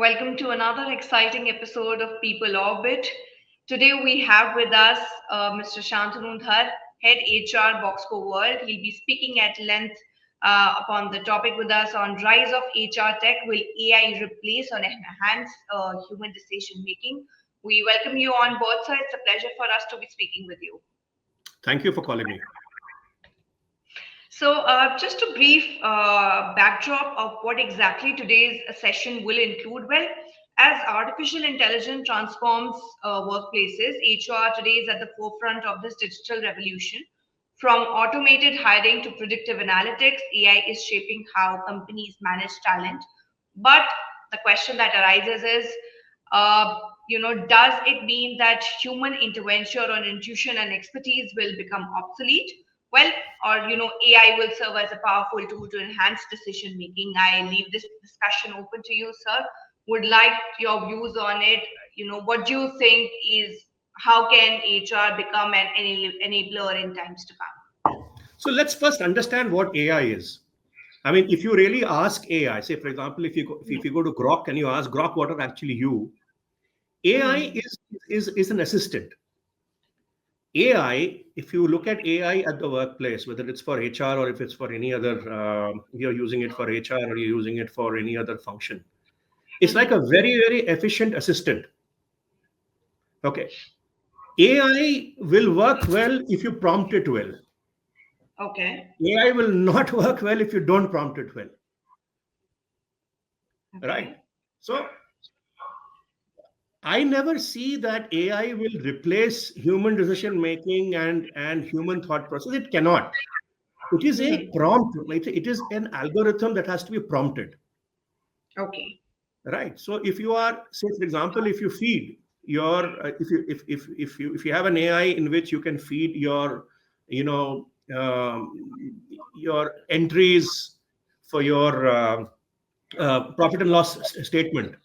Welcome to another exciting episode of People Orbit. Today we have with us Mr. Shantanu Dhar, Head HR Boxco World. He'll be speaking at length upon the topic with us on rise of HR tech. Will AI replace or enhance human decision making? We welcome you on board, sir. It's a pleasure for us to be speaking with you. Thank you for calling me. So, just a brief backdrop of what exactly today's session will include. Well, as artificial intelligence transforms workplaces, HR today is at the forefront of this digital revolution. From automated hiring to predictive analytics, AI is shaping how companies manage talent. But the question that arises is, uh, does it mean that human intervention or intuition and expertise will become obsolete? Well, or AI will serve as a powerful tool to enhance decision making. I leave this discussion open to you, sir. Would like your views on it. What do you think is how can HR become an enabler in times to come? So let's first understand what AI is. I mean, if you really ask AI, say for example, if you go to Grok and you ask Grok, what are actually you? AI is an assistant. AI, if you look at AI at the workplace, whether it's for HR or if it's for any other, you're using it for HR or you're using it for any other function, it's like a very, very efficient assistant. Okay. AI will work well if you prompt it well. Okay. AI will not work well if you don't prompt it well. Okay. Right? So I never see that AI will replace human decision making and human thought process. It cannot. It is a prompt. It is an algorithm that has to be prompted. Okay. Right. So if you are, say, for example, if you feed your, if you have an AI in which you can feed your, your entries for your profit and loss statement,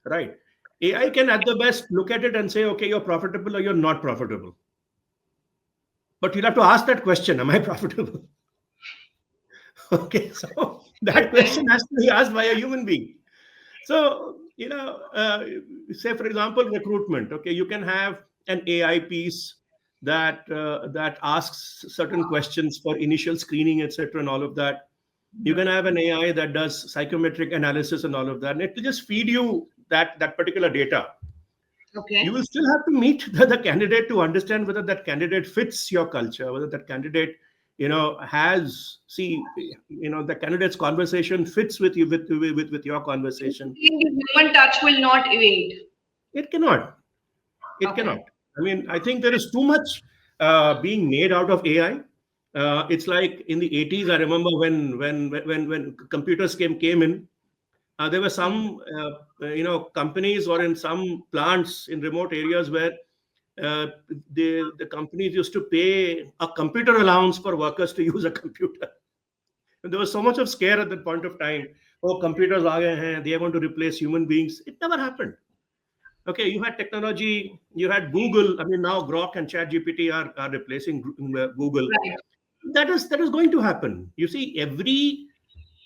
right? AI can at the best look at it and say, okay, you're profitable or you're not profitable. But you'll have to ask that question, am I profitable? Okay, so that question has to be asked by a human being. So, say for example, recruitment. Okay, you can have an AI piece that asks certain questions for initial screening, etc., and all of that. You can have an AI that does psychometric analysis and all of that, and it will just feed you that particular data. Okay. You will still have to meet the candidate to understand whether that candidate fits your culture, whether that candidate has the candidate's conversation fits with you with your conversation. The human touch will not evade. It cannot. It Okay. cannot. I mean, I think there is too much being made out of AI. It's like in the 80s. I remember when computers came in. There were some companies or in some plants in remote areas where the companies used to pay a computer allowance for workers to use a computer. And there was so much of scare at that point of time. Oh, computers are they are going to replace human beings. It never happened. Okay, you had technology, you had Google. I mean, now Grok and ChatGPT are replacing Google. Right. That is going to happen. You see, every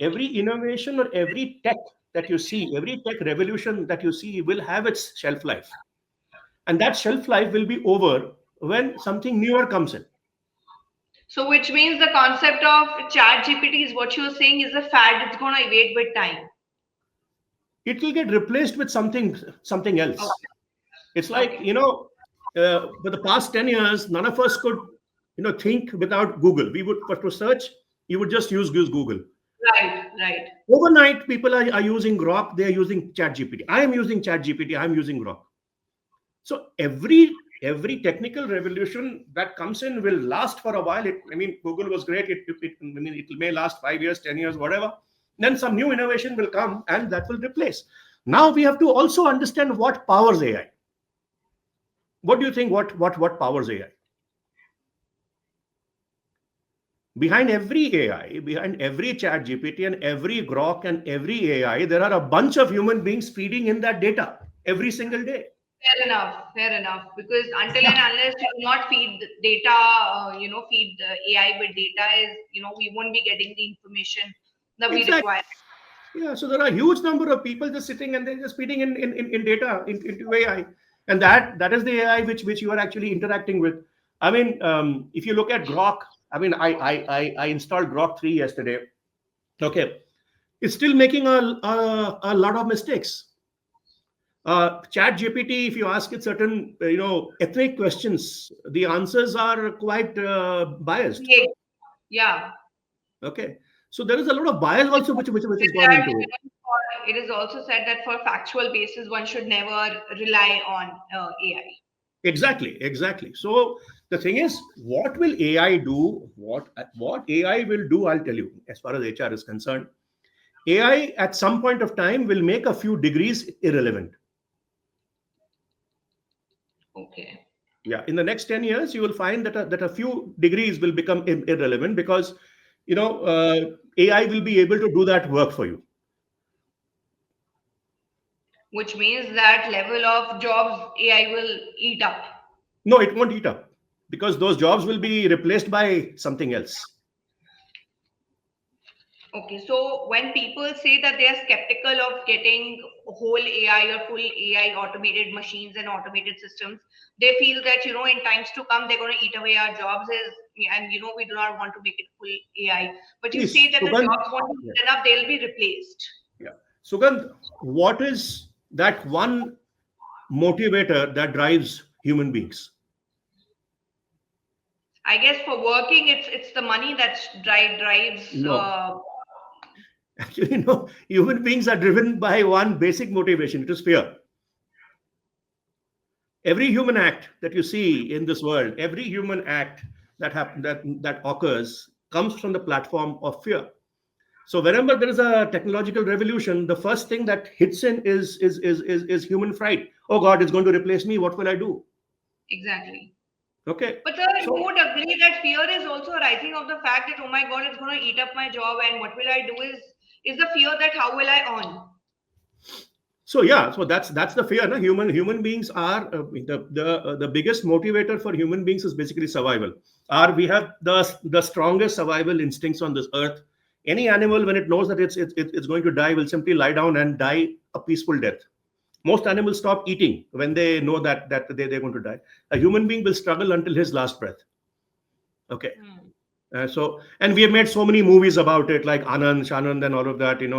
innovation or every tech that you see, every tech revolution that you see will have its shelf life. And that shelf life will be over when something newer comes in. So, which means the concept of chat GPT is what you're saying is a fad. It's going to evade with time. It will get replaced with something else. Okay. It's like, for the past 10 years, none of us could, think without Google. We would, to search, you would just use Google. Right. Overnight, people are using Grok, they are using ChatGPT. I am using ChatGPT, I'm using Grok. So every technical revolution that comes in will last for a while. Google was great. It may last 5 years, 10 years, whatever. Then some new innovation will come and that will replace. Now we have to also understand what powers AI. What do you think? What powers AI? Behind every AI, behind every chat GPT and every Grok and every AI, there are a bunch of human beings feeding in that data every single day. Fair enough. Because until and unless you do not feed the data, feed the AI with data, we won't be getting the information that we require. Yeah, so there are a huge number of people just sitting and they're just feeding in data into AI, and that is the AI which you are actually interacting with. I mean, if you look at Grok, I mean, I installed Grok 3 yesterday. Okay, it's still making a lot of mistakes. Chat GPT, if you ask it certain ethnic questions, the answers are quite biased. Yeah. Yeah. Okay, so there is a lot of bias It is also also which has said gone that, into it. it is also said that for factual basis, one should never rely on AI. Exactly, exactly. So the thing is, what will AI do? What AI will do? I'll tell you. As far as HR is concerned, AI at some point of time will make a few degrees irrelevant. Okay. Yeah, in the next 10 years, you will find that a few degrees will become irrelevant because AI will be able to do that work for you. Which means that level of jobs AI will eat up. No, it won't eat up because those jobs will be replaced by something else. Okay, so when people say that they are skeptical of getting whole AI or full AI automated machines and automated systems, they feel that in times to come they're going to eat away our jobs, and we do not want to make it full AI. But you say Please, that the Sugandh. jobs won't be Yeah, good enough; they'll be replaced. yeah. Sugandh, what is that one motivator that drives human beings? I guess for working, it's the money that drives. No. Actually, no. Human beings are driven by one basic motivation. It is fear. Every human act that you see in this world, every human act that occurs comes from the platform of fear. So whenever there is a technological revolution, the first thing that hits in is human fright. Oh God, it's going to replace me. What will I do? Exactly. Okay. But you So would agree that fear is also arising of the fact that, oh my God, it's going to eat up my job, and what will I do is the fear that how will I earn? So yeah, so that's the fear. No? Human beings are the biggest motivator for human beings is basically survival. We have the strongest survival instincts on this earth. Any animal, when it knows that it's going to die, will simply lie down and die a peaceful death. Most animals stop eating when they know that they're going to die. A human being will struggle until his last breath. Okay. Hmm. And we have made so many movies about it, like Anand, Shanand, and all of that. And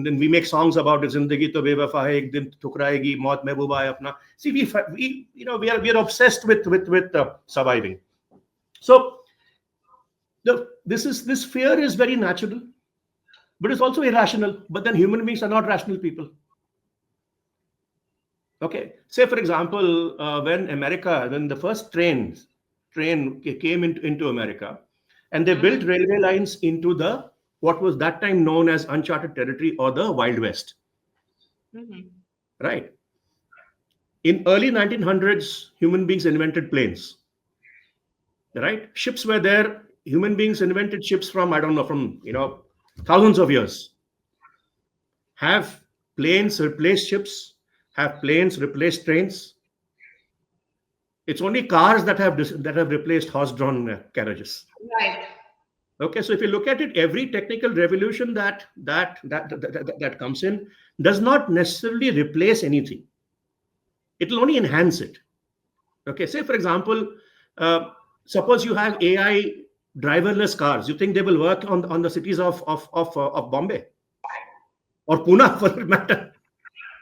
then we make songs about it. Zindagi to bewafa hai, ek din thukrayegi, maut mehbooba hai apna. See, we are obsessed with surviving. So this fear is very natural, but it's also irrational. But then human beings are not rational people. Okay, say for example, when the first train came into America, and they built Mm-hmm. railway lines into the what was that time known as uncharted territory or the Wild West, Mm-hmm. right? In early 1900s, human beings invented planes, right? Ships were there. Human beings invented ships from I don't know from thousands of years. Have planes replaced ships? Have planes replaced trains? It's only cars that have replaced horse-drawn carriages. Right. Okay, so if you look at it, every technical revolution that comes in does not necessarily replace anything. It will only enhance it. Okay, say for example, uh, suppose you have AI driverless cars. You think they will work on the cities of Bombay or Pune for that matter?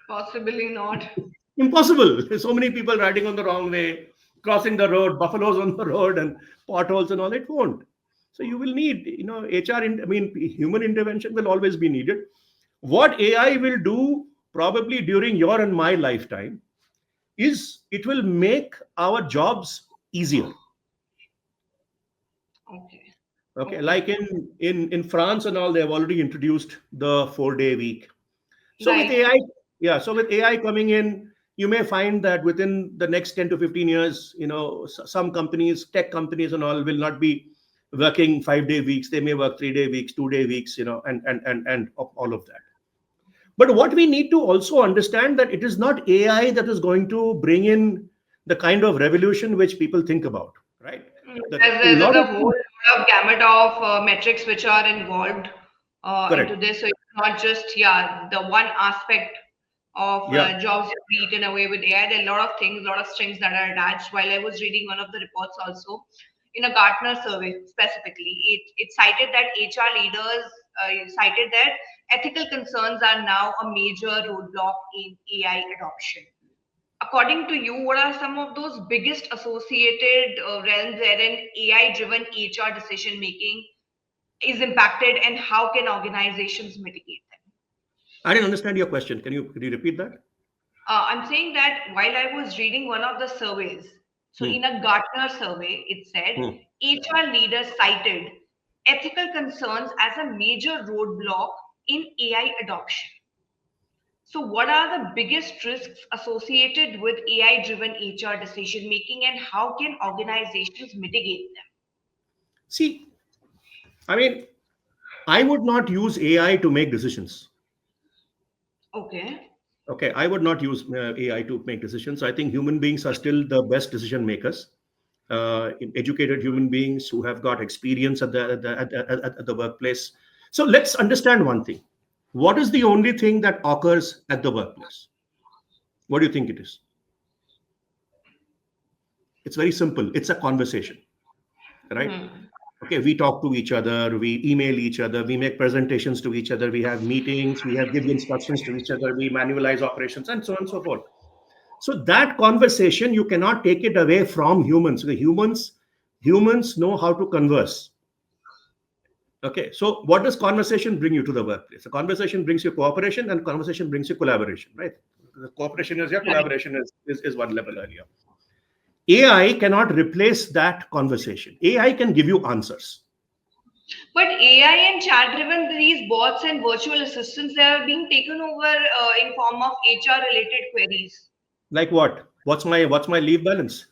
Possibly not. Impossible. There's so many people riding on the wrong way, crossing the road, buffaloes on the road, and potholes and all. It won't. So you will need, HR. I mean, human intervention will always be needed. What AI will do probably during your and my lifetime is it will make our jobs easier. Okay. Okay, Okay. like in France and all, they have already introduced the 4-day week. So with Right. AI, yeah, so with AI coming in, you may find that within the next 10 to 15 years, some companies, tech companies and all will not be working 5-day weeks. They may work 3-day weeks, 2-day weeks, and all of that. But what we need to also understand that it is not AI that is going to bring in the kind of revolution which people think about, right? Mm. A There's lot a of whole lot of gamut of metrics which are involved into Correct. this. So it's not just, yeah, the one aspect of Yeah. jobs will be eaten away with AI. There are a lot of things, a lot of strings that are attached. While I was reading one of the reports also, in a Gartner survey specifically, it cited that HR leaders cited that ethical concerns are now a major roadblock in AI adoption. According to you, what are some of those biggest associated realms wherein AI driven HR decision making is impacted, and how can organizations mitigate them? I didn't understand your question. Could you repeat that? I'm saying that while I was reading one of the surveys, so Hmm. in a Gartner survey, it said Hmm. HR leaders cited ethical concerns as a major roadblock in AI adoption. So, what are the biggest risks associated with AI driven HR decision making, and how can organizations mitigate them? See, I mean, I would not use AI to make decisions. Okay. Okay, I would not use AI to make decisions. I think human beings are still the best decision makers. Educated human beings who have got experience at the workplace. So let's understand one thing. What is the only thing that occurs at the workplace? What do you think it is? It's very simple. It's a conversation, right? Hmm. Okay, we talk to each other, we email each other, we make presentations to each other, we have meetings, we have give instructions to each other, we manualize operations, and so on and so forth. So that conversation, you cannot take it away from humans. The humans know how to converse. Okay, so what does conversation bring you to the workplace? The conversation brings you cooperation, and conversation brings you collaboration, right? The cooperation is here, Right. collaboration is one level earlier. AI cannot replace that conversation. AI can give you answers. But AI and chat driven, these bots and virtual assistants, they are being taken over in form of HR related queries. Like what? What's my leave balance?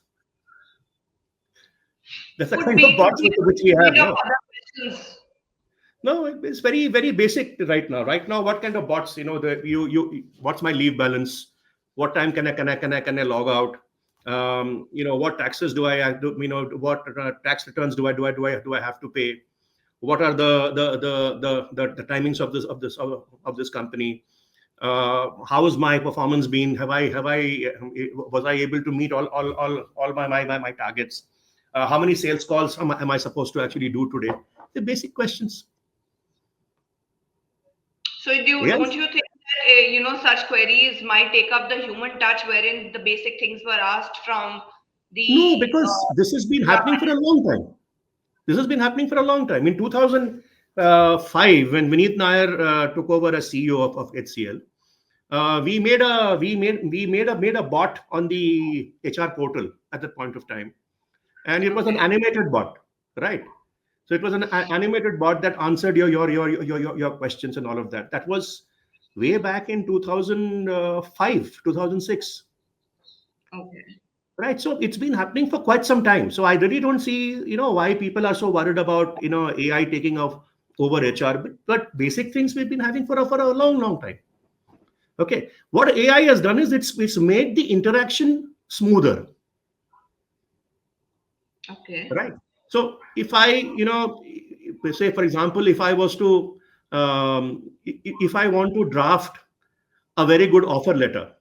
That's the Could kind be, of could bots be which we a have bit of now. other questions. No, it's very, very basic right now. Right now, what kind of bots? What's my leave balance? What time can I log out? What taxes do I have to, what tax returns do I have to pay? What are the timings of this company? How has my performance been? Was I able to meet all my targets? How many sales calls am I supposed to actually do today? The basic questions. So don't Yes. you think that such queries might take up the human touch, wherein the basic things were asked from No, the because this has been yeah. happening for a long time. This has been happening for a long time. In 2005, when Vineet Nair took over as CEO of HCL, we made a bot on the HR portal at that point of time, and it was an Okay. animated bot, right? So it was an animated bot that answered your questions and all of that. That was way back in 2005, 2006. Okay. Right. So it's been happening for quite some time. So I really don't see, why people are so worried about, AI taking off over HR. But basic things we've been having for a long, long time. Okay. What AI has done is it's made the interaction smoother. Okay. Right. So if I, say for example, if I was to, if I want to draft a very good offer letter,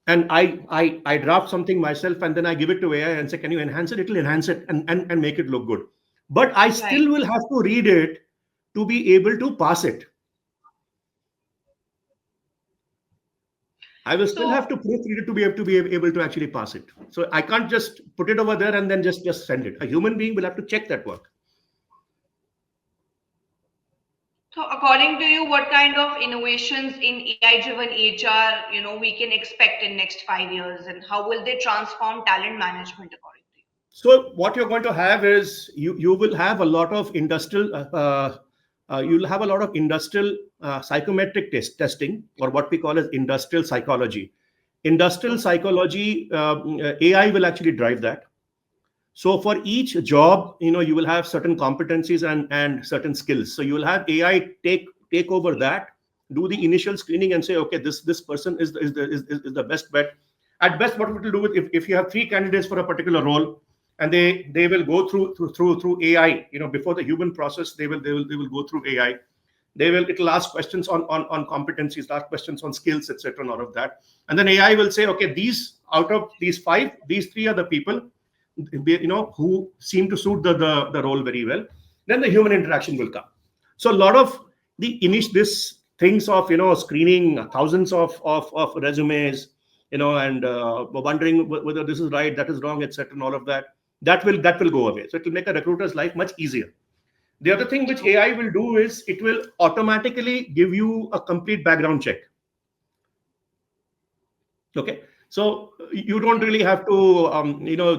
and I draft something myself and then I give it to AI and say, can you enhance it? It'll enhance it and make it look good. But I Right. still will have to read it to be able to pass it. I will still So have to proofread it to be able to actually pass it. So I can't just put it over there and then just send it. A human being will have to check that work. So, according to you, what kind of innovations in AI-driven HR, we can expect in next 5 years, and how will they transform talent management according to you? So what you're going to have is you will have a lot of you'll have a lot of industrial psychometric testing, or what we call as industrial psychology. Industrial Okay. psychology, AI will actually drive that. So for each job, you will have certain competencies and certain skills. So you will have AI take over that, do the initial screening, and say, okay, this person is the best bet. At best, what it will do with, if you have three candidates for a particular role, and they will go through AI. Before the human process, they will go through AI. It'll ask questions on competencies, ask questions on skills, etc., and all of that. And then AI will say, okay, these out of these five, these three are the people who seem to suit the role very well. Then the human interaction will come. So a lot of this things of screening thousands of resumes, and wondering whether this is right, that is wrong, etc., and all of that will go away. So it will make a recruiter's life much easier. The other thing which AI will do is it will automatically give you a complete background check. Okay, so you don't really have to,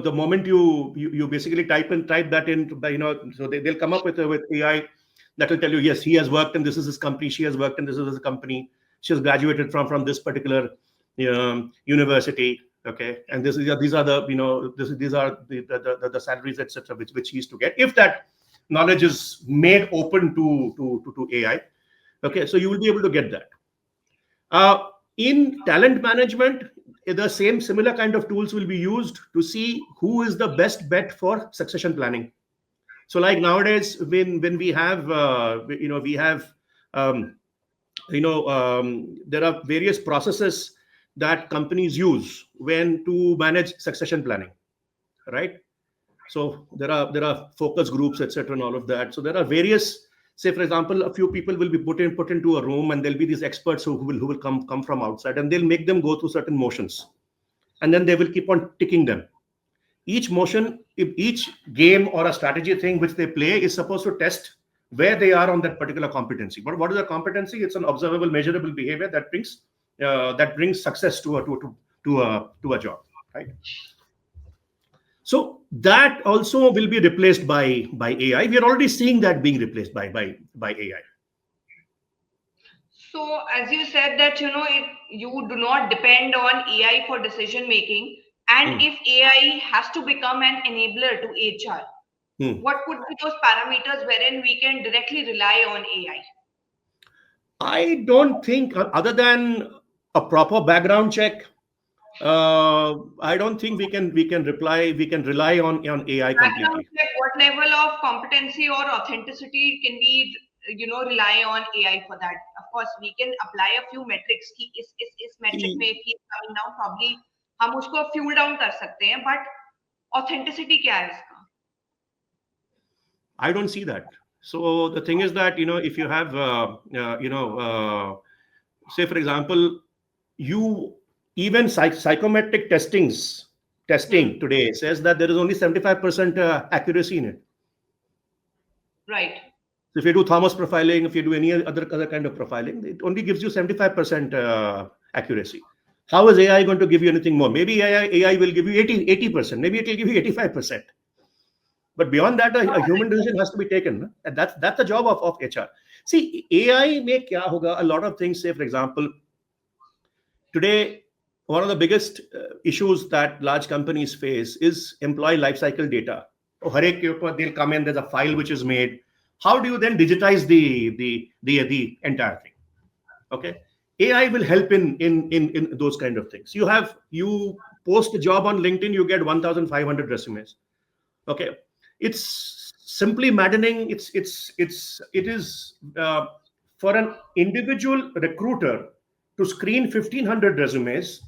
the moment you basically type that in, so they'll come up with AI that will tell you, yes, he has worked and this is his company, she has worked and this is his company, she has graduated from this particular university. Okay, and these are the salaries, etc., which he used to get if that knowledge is made open to AI. Okay, so you will be able to get that. In talent management, the similar kind of tools will be used to see who is the best bet for succession planning. So like nowadays, when we have there are various processes that companies use to manage succession planning, right? So there are focus groups, etc., and all of that. So there are various, say for example, a few people will be put into a room, and there'll be these experts who will come from outside, and they'll make them go through certain motions, and then they will keep on ticking them. Each motion, each game or a strategy thing which they play is supposed to test where they are on that particular competency. But what is a competency? It's an observable, measurable behavior that brings success to a job, right? So that also will be replaced by AI. We are already seeing that being replaced by AI. So as you said that, you do not depend on AI for decision making, and if AI has to become an enabler to HR, what would be those parameters wherein we can directly rely on AI? I don't think, other than a proper background check, I don't think we can rely on AI completely. Check, what level of competency or authenticity can we rely on AI for that? Of course, we can apply a few metrics. कि इस metric में if he is coming down, probably हम उसको fuel down कर सकते हैं. But authenticity क्या है इसका? I don't see that. So the thing is that if you have say for example, even psychometric testing today says that there is only 75% accuracy in it. Right. So if you do Thomas profiling, if you do any other kind of profiling, it only gives you 75% accuracy. How is AI going to give you anything more? Maybe AI will give you 80%. Maybe it will give you 85%. But beyond that, a human decision has to be taken. And that's the job of HR. See, AI mein kya hoga? A lot of things. Say, for example, today, one of the biggest issues that large companies face is employee lifecycle data. They'll come in, there's a file which is made. How do you then digitize the entire thing? Okay, AI will help in those kind of things. You post a job on LinkedIn, you get 1,500 resumes. Okay, it's simply maddening. It is for an individual recruiter to screen 1,500 resumes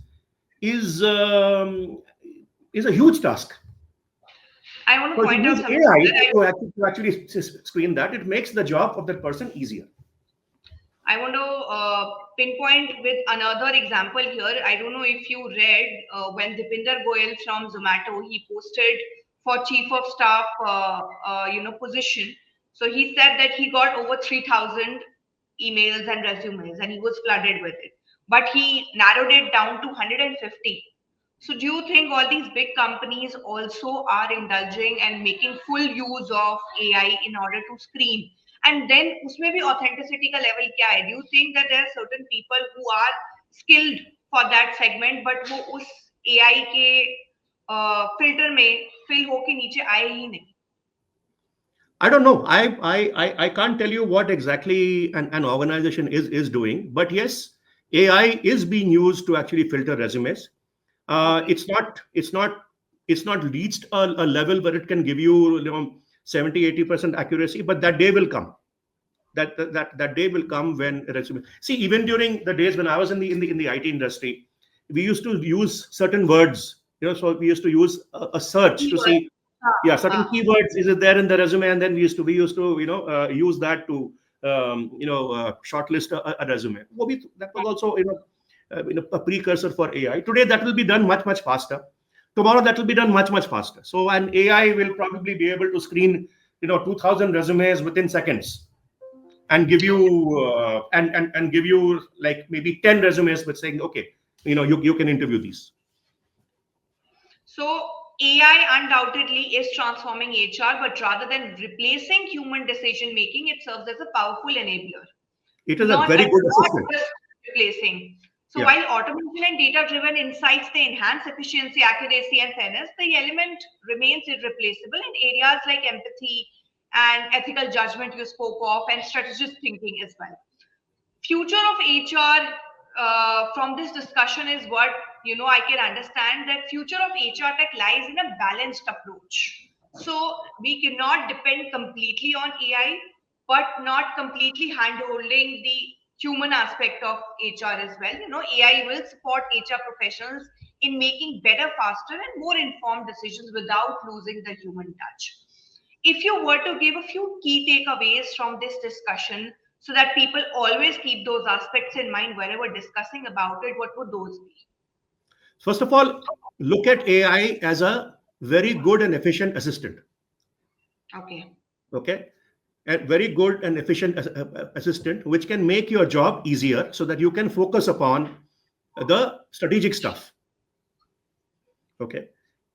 is a huge task. I want to point out something. AI to actually screen that, it makes the job of that person easier. I want to pinpoint with another example here. I don't know if you read when Dipinder Goyal from Zomato, he posted for chief of staff, position. So he said that he got over 3,000 emails and resumes, and he was flooded with it. But he narrowed it down to 150. So do you think all these big companies also are indulging and making full use of AI in order to screen? And then उसमें भी authenticity का level क्या है? Do you think that there are certain people who are skilled for that segment, but वो उस AI के filter में fill होके नीचे आए ही नहीं? I don't know. I can't tell you what exactly an organization is doing, but yes, AI is being used to actually filter resumes. It's not It's not reached a level where it can give you, 70-80% accuracy, but that day will come. That day will come when resume. See, even during the days when I was in the IT industry, we used to use certain words. So we used to use a search to Keywords. see, हाँ, yeah, certain हाँ. keywords, is it there in the resume, and then we used to use that to shortlist a resume. That was also a precursor for AI. Today that will be done much faster. Tomorrow that will be done much faster. So an AI will probably be able to screen 2,000 resumes within seconds, and give you and give you like maybe 10 resumes with saying, okay, you can interview these. So AI undoubtedly is transforming HR, but rather than replacing human decision making, it serves as a powerful enabler, It is a not very good not assistant. just replacing. So Yeah. while automation and data-driven insights they enhance efficiency, accuracy, and fairness, the element remains irreplaceable in areas like empathy and ethical judgment you spoke of, and strategic thinking as well. Future of HR from this discussion is what I can understand that future of HR tech lies in a balanced approach. So we cannot depend completely on AI, but not completely hand holding the human aspect of HR as well. AI will support HR professionals in making better, faster, and more informed decisions without losing the human touch. If you were to give a few key takeaways from this discussion so that people always keep those aspects in mind whenever discussing about it, what would those be? First of all, look at AI as a very good and efficient assistant. Okay. Okay. A very good and efficient assistant, which can make your job easier so that you can focus upon the strategic stuff. Okay.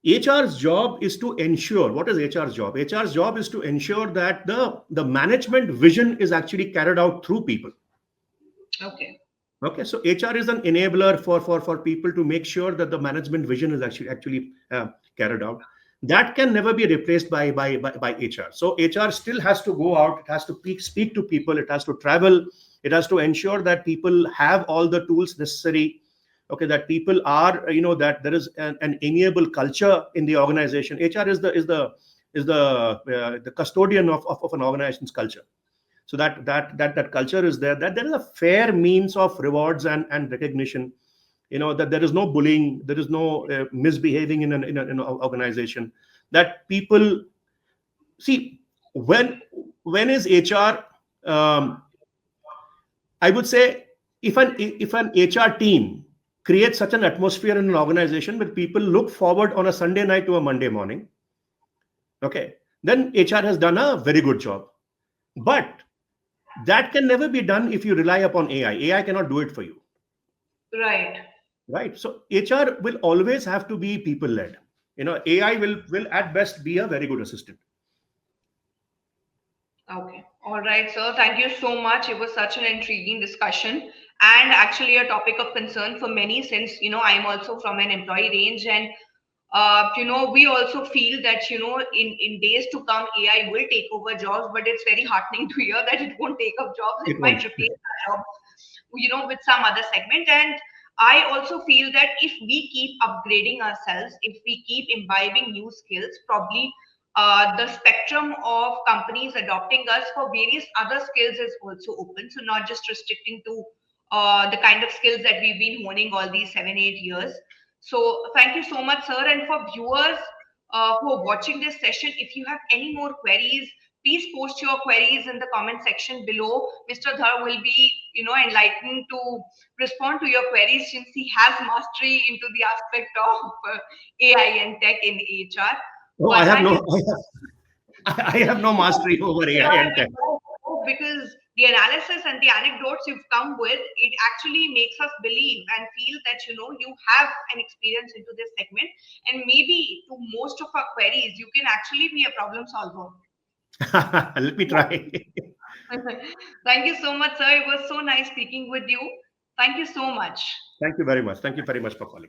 HR's job is to ensure, what is HR's job? HR's job is to ensure that the management vision is actually carried out through people. Okay. Okay, so HR is an enabler for people to make sure that the management vision is actually carried out. That can never be replaced by HR. So HR still has to go out. It has to speak to people. It has to travel. It has to ensure that people have all the tools necessary. Okay, that people are, that there is an amiable culture in the organization. HR is the custodian of an organization's culture. So that culture is there, that there is a fair means of rewards and recognition, that there is no bullying, there is no misbehaving in an organization, that people see. When is HR, I would say, if an HR team creates such an atmosphere in an organization where people look forward on a Sunday night to a Monday morning, okay, then HR has done a very good job. But that can never be done if you rely upon AI. AI cannot do it for you, Right. right? So HR will always have to be people led. AI will at best be a very good assistant. Okay. All right, sir. Thank you so much. It was such an intriguing discussion and actually a topic of concern for many since, I'm also from an employee range and we also feel that, in days to come, AI will take over jobs, but it's very heartening to hear that it won't take up jobs. It It might won't. replace our jobs, with some other segment. And I also feel that if we keep upgrading ourselves, if we keep imbibing new skills, probably the spectrum of companies adopting us for various other skills is also open. So not just restricting to the kind of skills that we've been honing all these 7-8 years. So thank you so much, sir. And for viewers who are watching this session, if you have any more queries, please post your queries in the comment section below. Mr. Dhar will be, enlightened to respond to your queries since he has mastery into the aspect of AI and tech in HR. Oh, I But have thank you. no, I have no mastery over AI and tech. Because the analysis and the anecdotes you've come with, it actually makes us believe and feel that you have an experience into this segment, and maybe to most of our queries you can actually be a problem solver. Let me try. Thank you so much, sir. It was so nice speaking with you. Thank you so much. Thank you very much. Thank you very much for calling me.